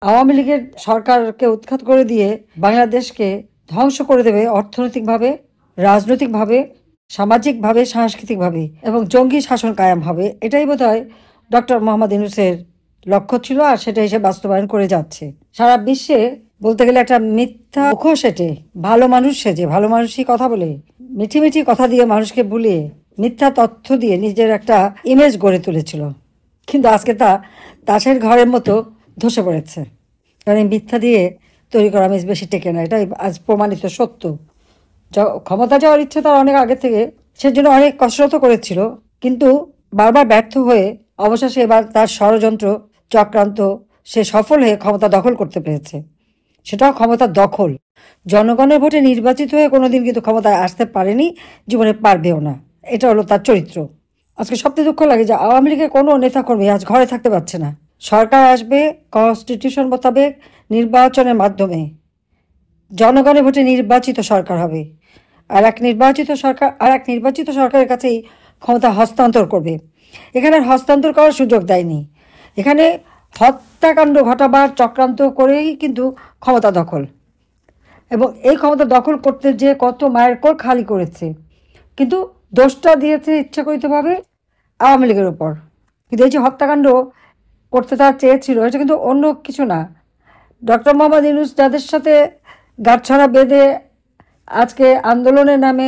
আওয়ামী লীগের সরকারকে উৎখাত করে দিয়ে বাংলাদেশকে ধ্বংস করে দেবে অর্থনৈতিকভাবে, রাজনৈতিকভাবে, সামাজিকভাবে, সাংস্কৃতিকভাবে এবং জঙ্গি শাসন কায়েম হবে। এটাই বোধহয় ডক্টর মোহাম্মদ ইউনূসের লক্ষ্য ছিল, আর সেটা এসে বাস্তবায়ন করে যাচ্ছে। সারা বিশ্বে বলতে গেলে একটা মিথ্যা মুখোশ এটে ভালো মানুষ সেজে, ভালো মানুষই কথা বলে, মিঠি মিঠি কথা দিয়ে মানুষকে ভুলিয়ে, মিথ্যা তথ্য দিয়ে নিজের একটা ইমেজ গড়ে তুলেছিল। কিন্তু আজকে তা তাসের ঘরের মতো ধসে পড়েছে, কারণ এই মিথ্যা দিয়ে তৈরি করা ইমেজ বেশি টেকে না। এটা আজ প্রমাণিত সত্য। ক্ষমতা যাওয়ার ইচ্ছে তার অনেক আগে থেকে, সেজন্য অনেক কসরত করেছিল, কিন্তু বারবার ব্যর্থ হয়ে অবশেষে এবার তার ষড়যন্ত্র চক্রান্ত সে সফল হয়ে ক্ষমতা দখল করতে পেরেছে। সেটাও ক্ষমতা দখল, জনগণের ভোটে নির্বাচিত হয়ে কোনোদিন কিন্তু ক্ষমতায় আসতে পারেনি, জীবনে পারবেও না। এটা হলো তার চরিত্র। আজকে সবচেয়ে দুঃখ লাগে যে আওয়ামী লীগের কোনো নেতাকর্মী আজ ঘরে থাকতে পারছে না। সরকার আসবে কনস্টিটিউশন মোতাবেক নির্বাচনের মাধ্যমে, জনগণের ভোটে নির্বাচিত সরকার হবে, আর এক নির্বাচিত সরকারের কাছেই ক্ষমতা হস্তান্তর করবে। এখানে হস্তান্তর করার সুযোগ দেয়নি, এখানে হত্যাকাণ্ড ঘটাবার চক্রান্ত করেই কিন্তু ক্ষমতা দখল, এবং এই ক্ষমতা দখল করতে যে কত মায়ের কোল খালি করেছে। কিন্তু দোষটা দিয়েছে ইচ্ছাকৃতভাবে আওয়ামী লীগের উপর। কিন্তু এই যে হত্যাকাণ্ড করতে তারা চেয়েছিল, এটা কিন্তু অন্য কিছু না। ডক্টর মোহাম্মদ ইউনূস যাদের সাথে গাঁটছড়া বেঁধে আজকে আন্দোলনের নামে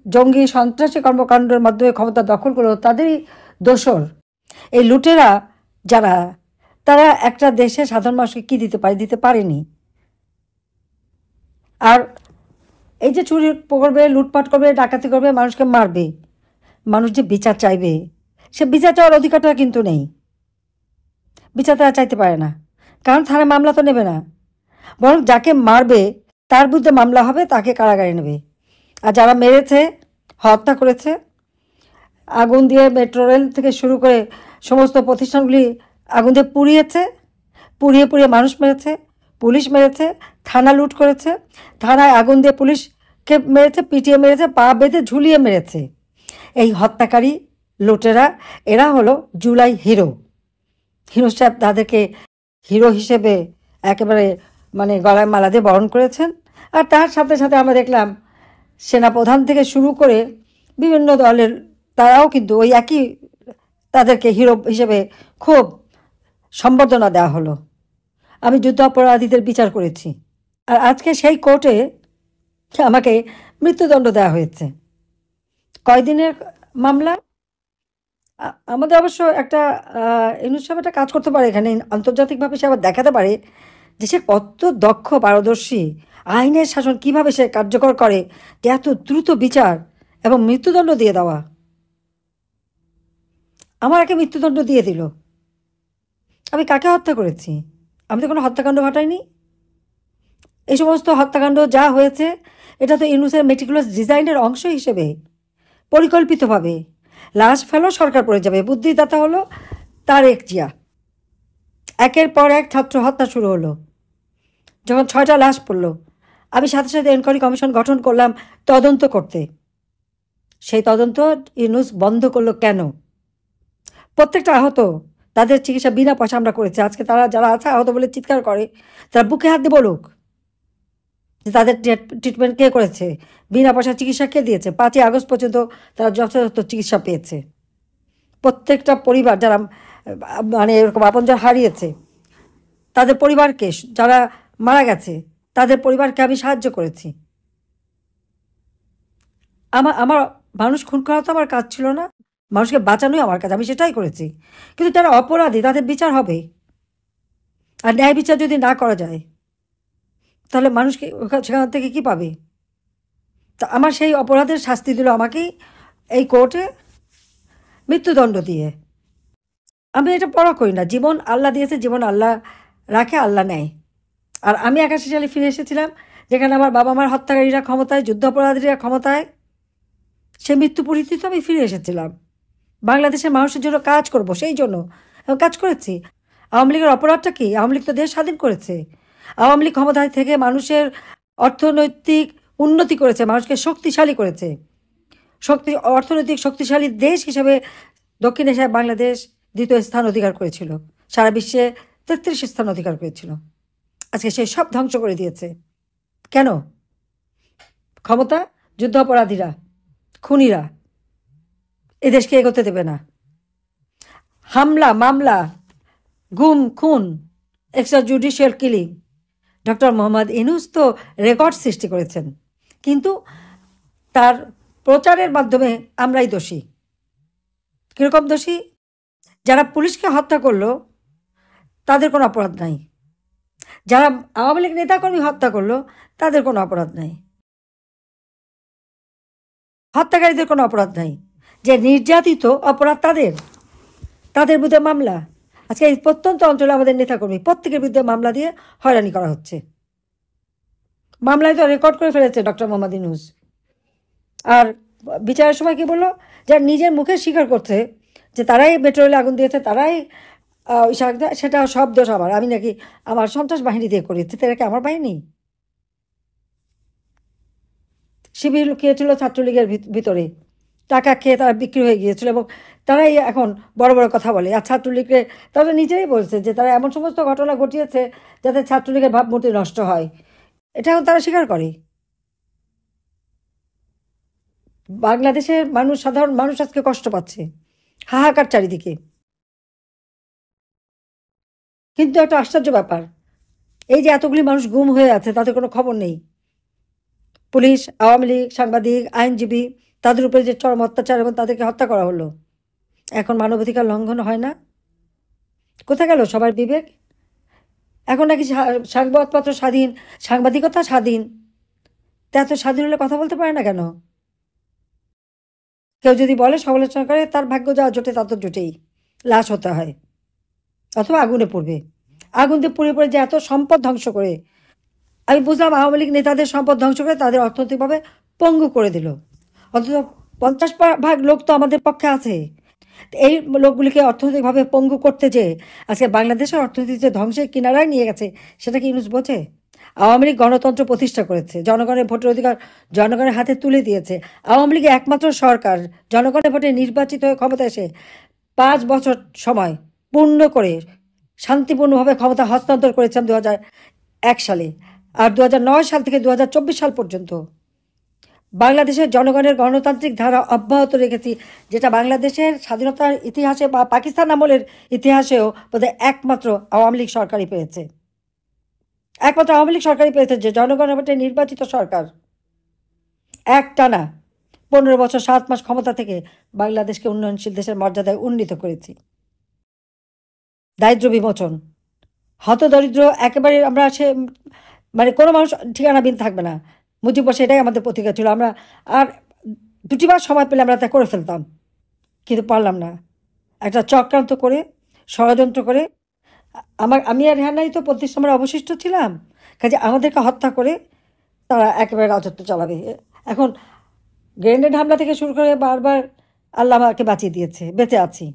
জঙ্গি সন্ত্রাসী কর্মকাণ্ডের মাধ্যমে ক্ষমতা দখল করলো, তাদেরই দোসর। এই লুটেরা যারা, তারা একটা দেশে সাধারণ মানুষকে কী দিতে পারেনি। আর এই যে চুরি করবে, লুটপাট করবে, ডাকাতি করবে, মানুষকে মারবে, মানুষ যে বিচার চাইবে, সে বিচার চাওয়ার অধিকারটা কিন্তু নেই। বিচার তারা চাইতে পারে না, কারণ থানা মামলা তো নেবে না, বরং যাকে মারবে তার বিরুদ্ধে মামলা হবে, তাকে কারাগারে নেবে। আর যারা মেরেছে, হত্যা করেছে, আগুন দিয়ে মেট্রো রেল থেকে শুরু করে সমস্ত প্রতিষ্ঠানগুলি আগুন দিয়ে পুড়িয়ে মানুষ মেরেছে, পুলিশ মেরেছে, থানা লুট করেছে, থানায় আগুন দিয়ে পুলিশকে মেরেছে, পিটিয়ে মেরেছে, পা বেঁধে ঝুলিয়ে মেরেছে। এই হত্যাকারী লুটেরা, এরা হলো জুলাই হিরো। হিরো সাহেব তাদেরকে হিরো হিসেবে একেবারে গলায় মালা দিয়ে বরণ করেছেন। আর তার সাথে সাথে আমরা দেখলাম সেনাপ্রধান থেকে শুরু করে বিভিন্ন দলের তারাও কিন্তু ওই একই, তাদেরকে হিরো হিসেবে খুব সম্বর্ধনা দেওয়া হলো। আমি যুদ্ধাপরাধীদের বিচার করেছি, আর আজকে সেই কোর্টে আমাকে মৃত্যুদণ্ড দেওয়া হয়েছে। কয়দিনের মামলা? আমাদের অবশ্য একটা ইউনূস সাহেব একটা কাজ করতে পারে এখানে, আন্তর্জাতিকভাবে সে আবার দেখাতে পারে যে সে কত দক্ষ, পারদর্শী, আইনের শাসন কিভাবে সে কার্যকর করে, যে এত দ্রুত বিচার এবং মৃত্যুদণ্ড দিয়ে দেওয়া। আমার একে মৃত্যুদণ্ড দিয়ে দিল। আমি কাকে হত্যা করেছি? আমি তো কোনো হত্যাকাণ্ড ঘটাইনি। এই সমস্ত হত্যাকাণ্ড যা হয়েছে, এটা তো ইউনূসের মেটিকুলাস ডিজাইনের অংশ হিসেবে পরিকল্পিতভাবে। লাশ ফেলো, সরকার পড়ে যাবে, বুদ্ধিদাতা হলো তারেক জিয়া। একের পর এক ছাত্র হত্যা শুরু হলো। যখন 6টা লাশ পড়লো, আমি সাথে সাথে এনকোয়ারি কমিশন গঠন করলাম তদন্ত করতে। সেই তদন্ত ইউনূস বন্ধ করলো কেন? প্রত্যেকটা আহত, তাদের চিকিৎসা বিনা পয়সা আমরা করেছি। আজকে তারা যারা আছে আহত বলে চিৎকার করে, তারা বুকে হাত দিয়ে বলুক যে তাদের ট্রিটমেন্ট কে করেছে, বিনা পয়সা চিকিৎসা কে দিয়েছে। 5ই আগস্ট পর্যন্ত তারা যথাযথ চিকিৎসা পেয়েছে। প্রত্যেকটা পরিবার যারা এরকম আপনজন হারিয়েছে, তাদের পরিবারকে, যারা মারা গেছে তাদের পরিবারকে আমি সাহায্য করেছি। আমার মানুষ খুন করা তো আমার কাজ ছিল না, মানুষকে বাঁচানোই আমার কাজ, আমি সেটাই করেছি। কিন্তু যারা অপরাধী তাদের বিচার হবে। আর ন্যায় বিচার যদি না করা যায়, তাহলে মানুষকে সেখান থেকে কি পাবে? তা আমার সেই অপরাধের শাস্তি দিল আমাকেই এই কোর্টে মৃত্যুদণ্ড দিয়ে। আমি এটা পড়া করি না। জীবন আল্লাহ দিয়েছে, জীবন আল্লাহ রাখে, আল্লাহ নেয়। আর আমি 81 সালে ফিরে এসেছিলাম, যেখানে আমার বাবা মার হত্যাকারীরা ক্ষমতায়, যুদ্ধাপরাধীরা ক্ষমতায়। সে মৃত্যু পরিস্থিতি আমি ফিরে এসেছিলাম বাংলাদেশের মানুষের জন্য কাজ করব, সেই জন্য কাজ করেছি। আওয়ামী লীগের অপরাধটা কি? আওয়ামী লীগ তো দেশ স্বাধীন করেছে। আওয়ামী লীগ ক্ষমতায় থেকে মানুষের অর্থনৈতিক উন্নতি করেছে, মানুষকে শক্তিশালী করেছে। অর্থনৈতিক শক্তিশালী দেশ হিসেবে দক্ষিণ এশিয়ায় বাংলাদেশ 2য় স্থান অধিকার করেছিল। সারা বিশ্বে 33 স্থান অধিকার করেছিল। আজকে সেই সব ধ্বংস করে দিয়েছে। কেন? ক্ষমতা, যুদ্ধাপরাধীরা, খুনিরা এদেশকে এগোতে দেবে না। হামলা, মামলা, গুম, খুন, extra judicial killing. Doctor Mohammad Yunus তো রেকর্ড সৃষ্টি করেছেন, কিন্তু তার প্রচারের মাধ্যমে আমরাই দোষী। কীরকম দোষী? যারা পুলিশকে হত্যা করলো তাদের কোনো অপরাধ নাই, যারা আওয়ামী লীগ নেতাকর্মী হত্যা করলো তাদের কোনো অপরাধ নাই, হত্যাকারীদের কোনো অপরাধ নাই। যে নির্যাতিত অপরাধ তাদের বিরুদ্ধে মামলা। আজকে এই প্রত্যন্ত অঞ্চলে আমাদের নেতাকর্মী প্রত্যেকের বিরুদ্ধে মামলা দিয়ে হয়রানি করা হচ্ছে। মামলায় তো রেকর্ড করে ফেলেছে ডক্টর মোহাম্মদ ইউনূস। আর বিচারের সময় কি বললো? যারা নিজের মুখে স্বীকার করছে যে তারাই মেট্রো রেলে আগুন দিয়েছে, তারাই সেটা সব দোষ আমার, আমি নাকি আমার সন্ত্রাস বাহিনী দিয়ে করেছি। তারা কি আমার বাহিনী? শিবির লুকিয়েছিল ছাত্রলীগের ভিতরে, টাকা খেয়ে তারা বিক্রি হয়ে গিয়েছিল এবং তারাই এখন বড় বড় কথা বলে। আর ছাত্রলীগকে তারা নিজেরাই বলছে যে তারা এমন সমস্ত ঘটনা ঘটিয়েছে যাতে ছাত্রলীগের ভাবমূর্তি নষ্ট হয়। এটা এখন তারা স্বীকার করে। বাংলাদেশের মানুষ, সাধারণ মানুষ আজকে কষ্ট পাচ্ছে, হাহাকার চারিদিকে। কিন্তু একটা আশ্চর্য ব্যাপার, এই যে এতগুলি মানুষ গুম হয়ে আছে তাদের কোনো খবর নেই। পুলিশ, আওয়ামী লীগ, সাংবাদিক, আইনজীবী, তাদের উপরে যে চরম অত্যাচার এবং তাদেরকে হত্যা করা হলো, এখন মানবাধিকার লঙ্ঘন হয় না? কোথায় গেল সবার বিবেক? এখন নাকি সংবাদপত্র স্বাধীন, সাংবাদিকতা স্বাধীন। তা এত স্বাধীন হলে কথা বলতে পারে না কেন? কেউ যদি বলে সমালোচনা করে, তার ভাগ্য যা জোটে তা তো জোটেই, লাশ হতে হয় অথবা আগুনে পড়বে। আগুন দিয়ে পুড়ে পড়ে যে এত সম্পদ ধ্বংস করে, আমি বুঝলাম আওয়ামী লীগ নেতাদের সম্পদ ধ্বংস করে তাদের অর্থনৈতিকভাবে পঙ্গু করে দিল। অন্তত 50% লোক তো আমাদের পক্ষে আছে। এই লোকগুলিকে অর্থনৈতিকভাবে পঙ্গু করতে যে আজকে বাংলাদেশের অর্থনীতি যে ধ্বংসের কিনারায় নিয়ে গেছে, সেটা কি ইউনূস বোঝে? আওয়ামী লীগ গণতন্ত্র প্রতিষ্ঠা করেছে, জনগণের ভোটের অধিকার জনগণের হাতে তুলে দিয়েছে। আওয়ামী লীগ একমাত্র সরকার জনগণের ভোটে নির্বাচিত হয়ে ক্ষমতা এসে 5 বছর সময় পূর্ণ করে শান্তিপূর্ণভাবে ক্ষমতা হস্তান্তর করেছেন 2001 সালে। আর 2009 সাল থেকে 2024 সাল পর্যন্ত বাংলাদেশের জনগণের গণতান্ত্রিক ধারা অব্যাহত রেখেছি, যেটা বাংলাদেশের স্বাধীনতার ইতিহাসে বা পাকিস্তান আমলের ইতিহাসেও বোধহয় একমাত্র আওয়ামী লীগ সরকারই পেয়েছে। একমাত্র আওয়ামী লীগ সরকারই পেয়েছে যে জনগণের ভোটে নির্বাচিত সরকার একটানা 15 বছর 7 মাস ক্ষমতা থেকে বাংলাদেশকে উন্নয়নশীল দেশের মর্যাদায় উন্নীত করেছি। দারিদ্র বিমোচন, হতদরিদ্র একেবারে আমরা মানে কোনো মানুষ ঠিকানাবিহীন থাকবে না। মুজিব বসে এটাই আমাদের প্রতিজ্ঞা ছিল। আমরা আর 2টি মাস সময় পেলে আমরা তা করে ফেলতাম, কিন্তু পারলাম না। একটা চক্রান্ত করে, ষড়যন্ত্র করে, আমি আর রেহানাই তো 25 নম্বরে অবশিষ্ট ছিলাম, কাজে আমাদেরকে হত্যা করে তারা একেবারে রাজত্ব চালাবে। এখন গ্রেনেড হামলা থেকে শুরু করে বারবার আল্লাহ আমাকে বাঁচিয়ে দিয়েছে, বেঁচে আছি।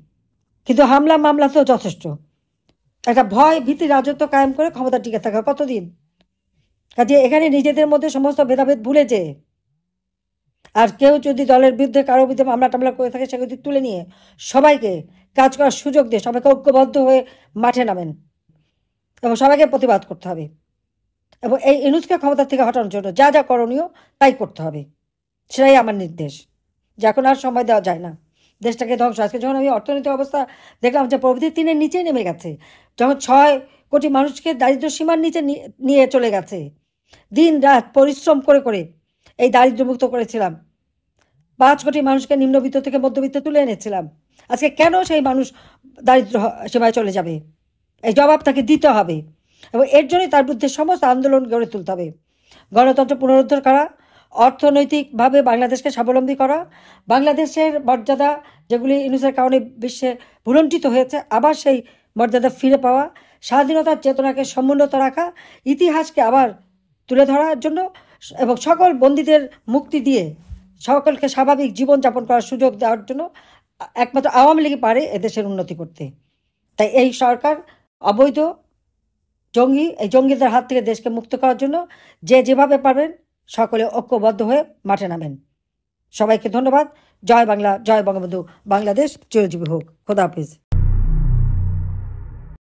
কিন্তু হামলা মামলা তো যথেষ্ট। একটা ভয় ভীতি রাজত্ব কায়েম করে ক্ষমতা টিকে থাকা কতদিন? কাজে এখানে নিজেদের মধ্যে সমস্ত ভেদাভেদ ভুলে যে, আর কেউ যদি দলের বিরুদ্ধে কারো বিরুদ্ধে মামলা টামলা করে থাকে, সেগুলি তুলে নিয়ে সবাইকে কাজ করার সুযোগ দিয়ে সবাইকে ঐক্যবদ্ধ হয়ে মাঠে নামেন এবং সবাইকে প্রতিবাদ করতে হবে। এবং এই ইউনূসকে ক্ষমতা থেকে হটানোর জন্য যা যা করণীয় তাই করতে হবে, সেটাই আমার নির্দেশ। যে এখন আর সময় দেওয়া যায় না, দেশটাকে ধ্বংস। আজকে যখন আমি অর্থনৈতিক অবস্থা দেখলাম যে প্রবৃদ্ধি 3-এর নিচে নেমে গেছে, যখন 6 কোটি মানুষকে দারিদ্র সীমার নিচে নিয়ে চলে গেছে, দিন রাত পরিশ্রম করে করে এই দারিদ্র্যমুক্ত করেছিলাম, 5 কোটি মানুষকে নিম্নবিত্ত থেকে মধ্যবিত্ত তুলে এনেছিলাম, আজকে কেন সেই মানুষ দারিদ্র সীমায় চলে যাবে? এই জবাব তাকে দিতে হবে এবং এর জন্যই তার বিরুদ্ধে সমস্ত আন্দোলন গড়ে তুলতে হবে। গণতন্ত্র পুনরুদ্ধার করা, অর্থনৈতিকভাবে বাংলাদেশকে স্বাবলম্বী করা, বাংলাদেশের মর্যাদা যেগুলি ইউনূসের কারণে বিশ্বে ভুলণ্ঠিত হয়েছে আবার সেই মর্যাদা ফিরে পাওয়া, স্বাধীনতার চেতনাকে সমুন্নত রাখা, ইতিহাসকে আবার তুলে ধরার জন্য এবং সকল বন্দীদের মুক্তি দিয়ে সকলকে স্বাভাবিক জীবনযাপন করার সুযোগ দেওয়ার জন্য একমাত্র আওয়ামী লীগই পারে এদেশের উন্নতি করতে। তাই এই সরকার অবৈধ এই জঙ্গিদের হাত থেকে দেশকে মুক্ত করার জন্য যে যেভাবে পারবেন সকলে ঐক্যবদ্ধ হয়ে মাঠে নামেন। সবাইকে ধন্যবাদ। জয় বাংলা, জয় বঙ্গবন্ধু, বাংলাদেশ চিরজীবী হোক। খোদা হাফেজ।